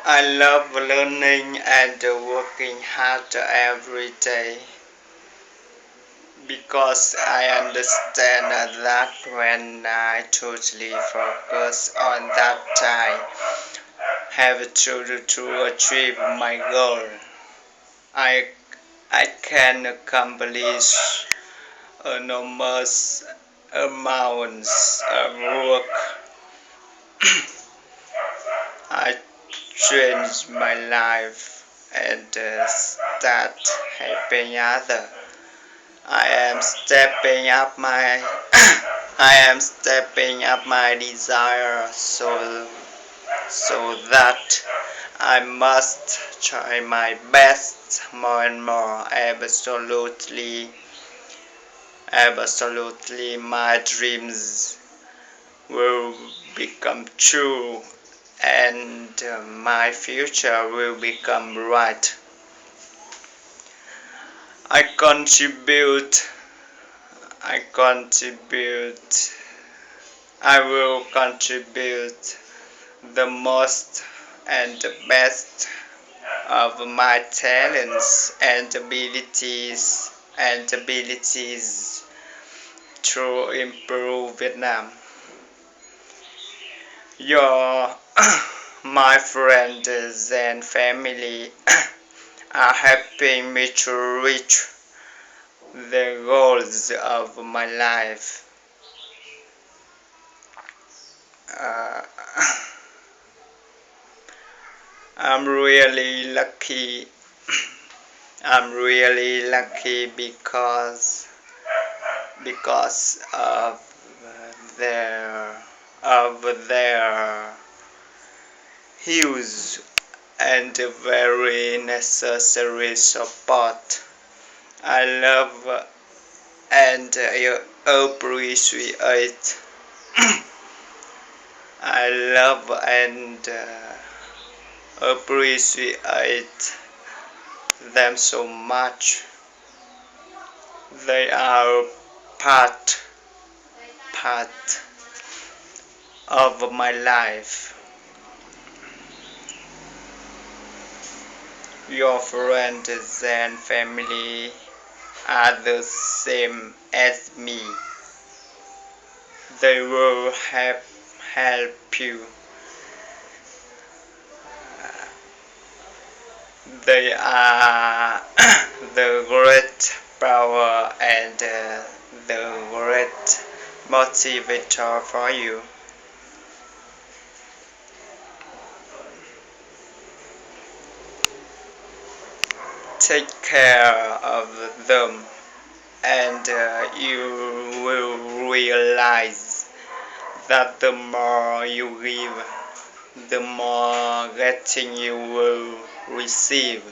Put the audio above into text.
I love learning and working hard every day because I understand that when I totally focus on that, I have to achieve my goal. I, I can accomplish enormous amounts of work. I change my life and start helping others. I am stepping up my I am stepping up my desire so that I must try my best more and more. Absolutely my dreams will become true and my future will become bright. I contribute I contribute I will contribute the most and the best of my talents and abilities to improve Vietnam. Your my friends and family are helping me to reach the goals of my life. Uh, I'm really lucky. I'm really lucky because their their huge and very necessary support. I love and appreciate. I love and appreciate them so much. They are part of my life. Your friends and family are the same as me. They will help you. They are the great power and the great motivator for you. Take care of them and you will realize that the more you give, the more getting you will receive.